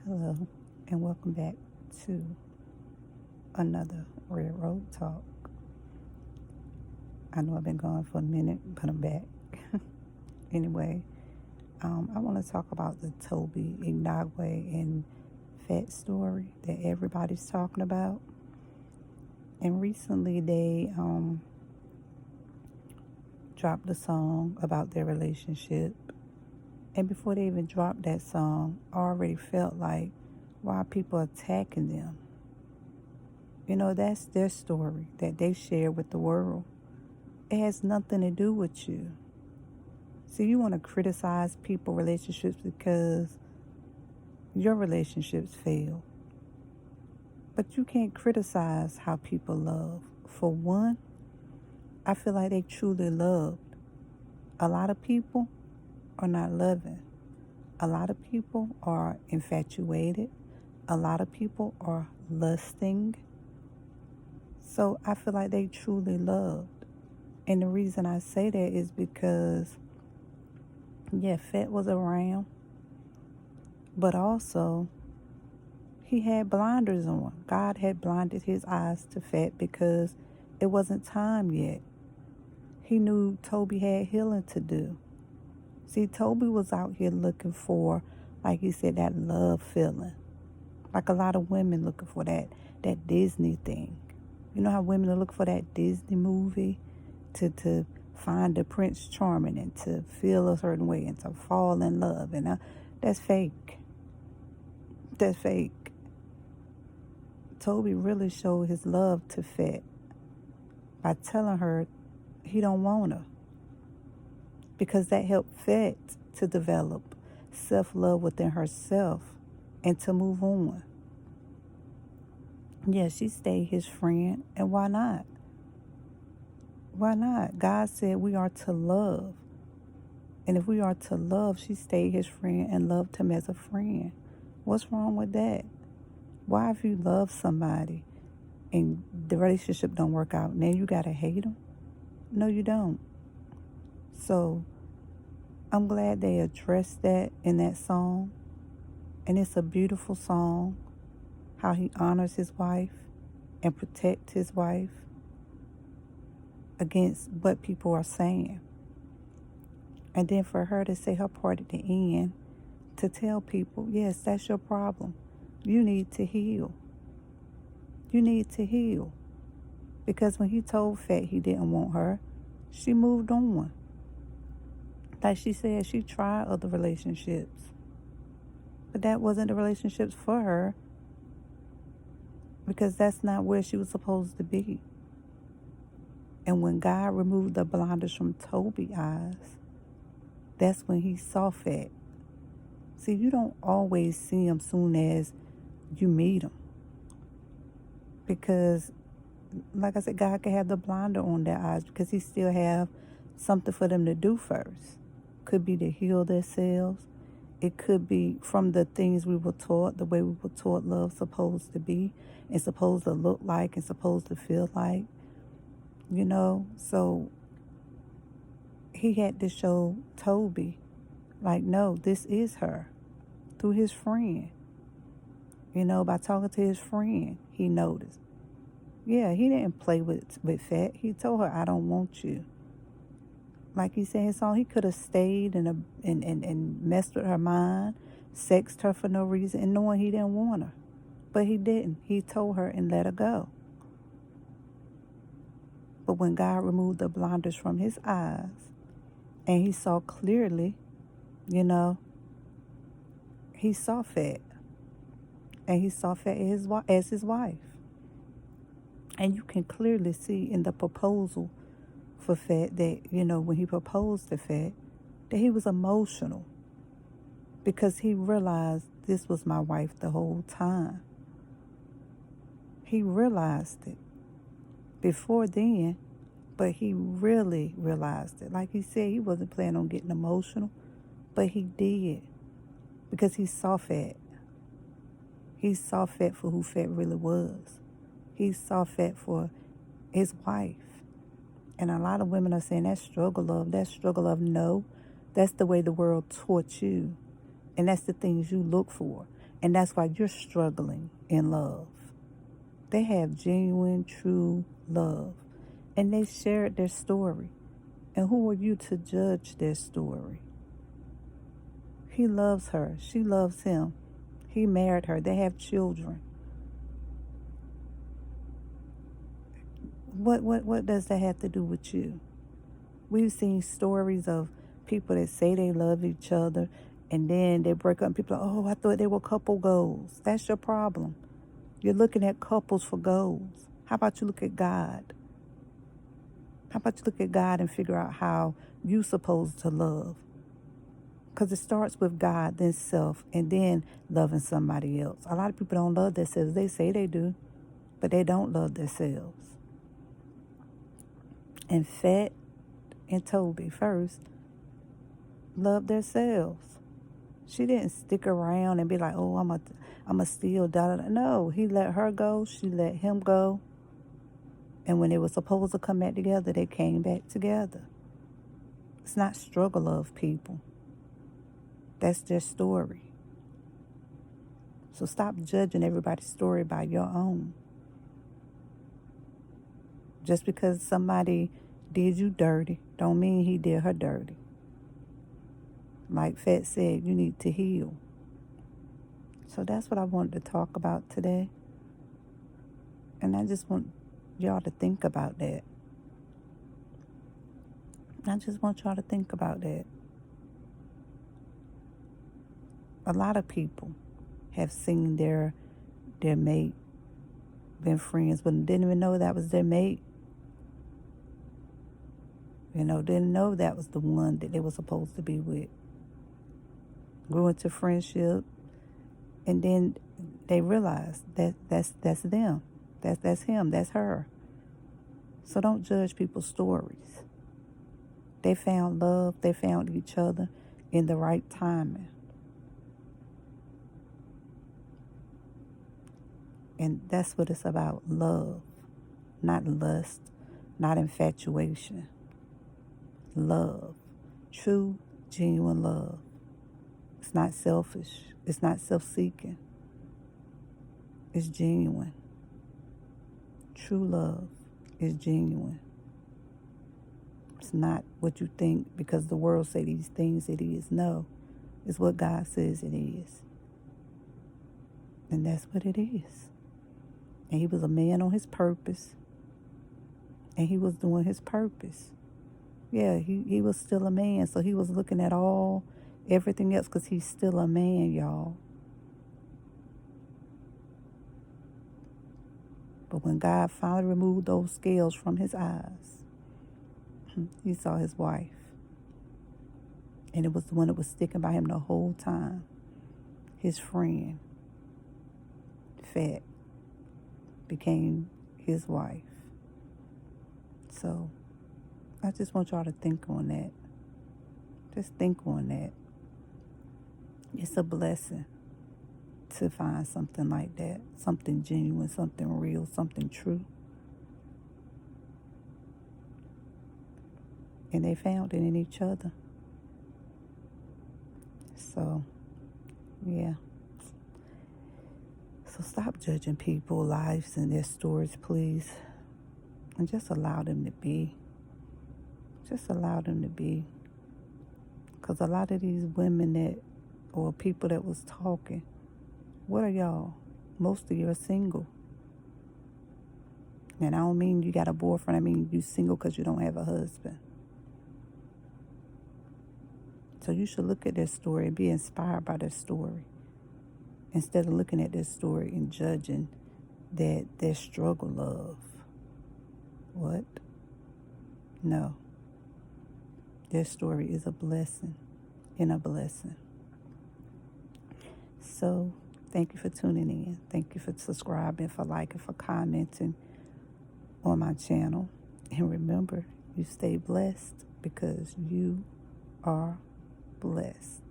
Hello, and welcome back to another Red Road Talk. I know I've been gone for a minute, but I'm back. Anyway, I want to talk about the Tobe Nwigwe and Fat story that everybody's talking about. And recently they dropped a song about their relationship. And before they even dropped that song, I already felt like, why are people attacking them? You know, that's their story that they share with the world. It has nothing to do with you. See, you want to criticize people's relationships because your relationships fail. But you can't criticize how people love. For one, I feel like they truly loved. A lot of people are not loving. A lot of people are infatuated. A lot of people are lusting. So I feel like they truly loved. And the reason I say that is because, yeah, Fat was around, but also he had blinders on. God had blinded his eyes to Fat because it wasn't time yet. He knew Tobe had healing to do. See, Tobe was out here looking for, like he said, that love feeling. Like a lot of women looking for that Disney thing. You know how women are looking for that Disney movie to find the Prince Charming and to feel a certain way and to fall in love. And that's fake. That's fake. Tobe really showed his love to Fat by telling her he don't want her, because that helped Fat to develop self-love within herself and to move on. Yeah, she stayed his friend, and why not? Why not? God said we are to love. And if we are to love, she stayed his friend and loved him as a friend. What's wrong with that? Why, if you love somebody and the relationship don't work out, now you gotta hate them? No, you don't. So I'm glad they addressed that in that song. And it's a beautiful song, how he honors his wife and protects his wife against what people are saying. And then for her to say her part at the end, to tell people, yes, that's your problem. You need to heal. You need to heal. Because when he told Fat he didn't want her, she moved on. Like she said, she tried other relationships. But that wasn't the relationships for her, because that's not where she was supposed to be. And when God removed the blinders from Tobe's eyes, that's when he saw Fat. See, you don't always see him soon as you meet him. Because, like I said, God can have the blinder on their eyes because he still have something for them to do first. Could be to heal themselves. It could be from the things we were taught, the way we were taught love's supposed to be and supposed to look like and supposed to feel like. You know, so he had to show Tobe, like, no, this is her, through his friend. You know, by talking to his friend, he noticed. Yeah, he didn't play with Fat. He told her, I don't want you. Like he said in his song, he could have stayed and messed with her mind, sexed her for no reason, and knowing he didn't want her. But he didn't. He told her and let her go. But when God removed the blinders from his eyes and he saw clearly, you know, he saw Fat. And he saw Fat as his wife. And you can clearly see in the proposal for Fat that, you know, when he proposed to Fat, that he was emotional. Because he realized this was my wife the whole time. He realized it before then, but he really realized it. Like he said, he wasn't planning on getting emotional, but he did. Because he saw Fat. He saw Fat for who Fat really was. He saw Fat for his wife. And a lot of women are saying that's struggle love. That's struggle love. No, that's the way the world taught you. And that's the things you look for. And that's why you're struggling in love. They have genuine, true love. And they shared their story. And who are you to judge their story? He loves her. She loves him. He married her. They have children. What does that have to do with you? We've seen stories of people that say they love each other and then they break up and people are, oh, I thought they were couple goals. That's your problem. You're looking at couples for goals. How about you look at God? How about you look at God and figure out how you're supposed to love? Because it starts with God, then self, and then loving somebody else. A lot of people don't love themselves. They say they do, but they don't love themselves. And Fat and Tobe first loved themselves. She didn't stick around and be like, oh, I'm a steal, da, da, da. No, he let her go. She let him go. And when they were supposed to come back together, they came back together. It's not struggle love, people. That's their story. So stop judging everybody's story by your own. Just because somebody did you dirty, don't mean he did her dirty. Like Fat said, you need to heal. So that's what I wanted to talk about today. And I just want y'all to think about that. I just want y'all to think about that. A lot of people have seen their mate, been friends, but didn't even know that was their mate. Didn't know that was the one that they were supposed to be with. Grew into friendship, and then they realized that's them. That's him, that's her. So don't judge people's stories. They found love, they found each other in the right timing. And that's what it's about, love, not lust, not infatuation. Love, true, genuine love. It's not selfish. It's not self-seeking. It's genuine. True love is genuine. It's not what you think because the world say these things it is. No, it's what God says it is. And that's what it is. And he was a man on his purpose. And he was doing his purpose. Yeah, he was still a man. So he was looking at everything else because he's still a man, y'all. But when God finally removed those scales from his eyes, he saw his wife. And it was the one that was sticking by him the whole time. His friend, Fat, became his wife. So I just want y'all to think on that. Just think on that. It's a blessing to find something like that. Something genuine, something real, something true. And they found it in each other. So, yeah. So stop judging people's lives and their stories, please. And just allow them to be. Just allow them to be. Because a lot of these women or people that was talking, what are y'all? Most of you are single. And I don't mean you got a boyfriend. I mean you single because you don't have a husband. So you should look at their story and be inspired by their story. Instead of looking at their story and judging that their struggle love. What? No. Their story is a blessing and a blessing. So thank you for tuning in. Thank you for subscribing, for liking, for commenting on my channel. And remember, you stay blessed because you are blessed.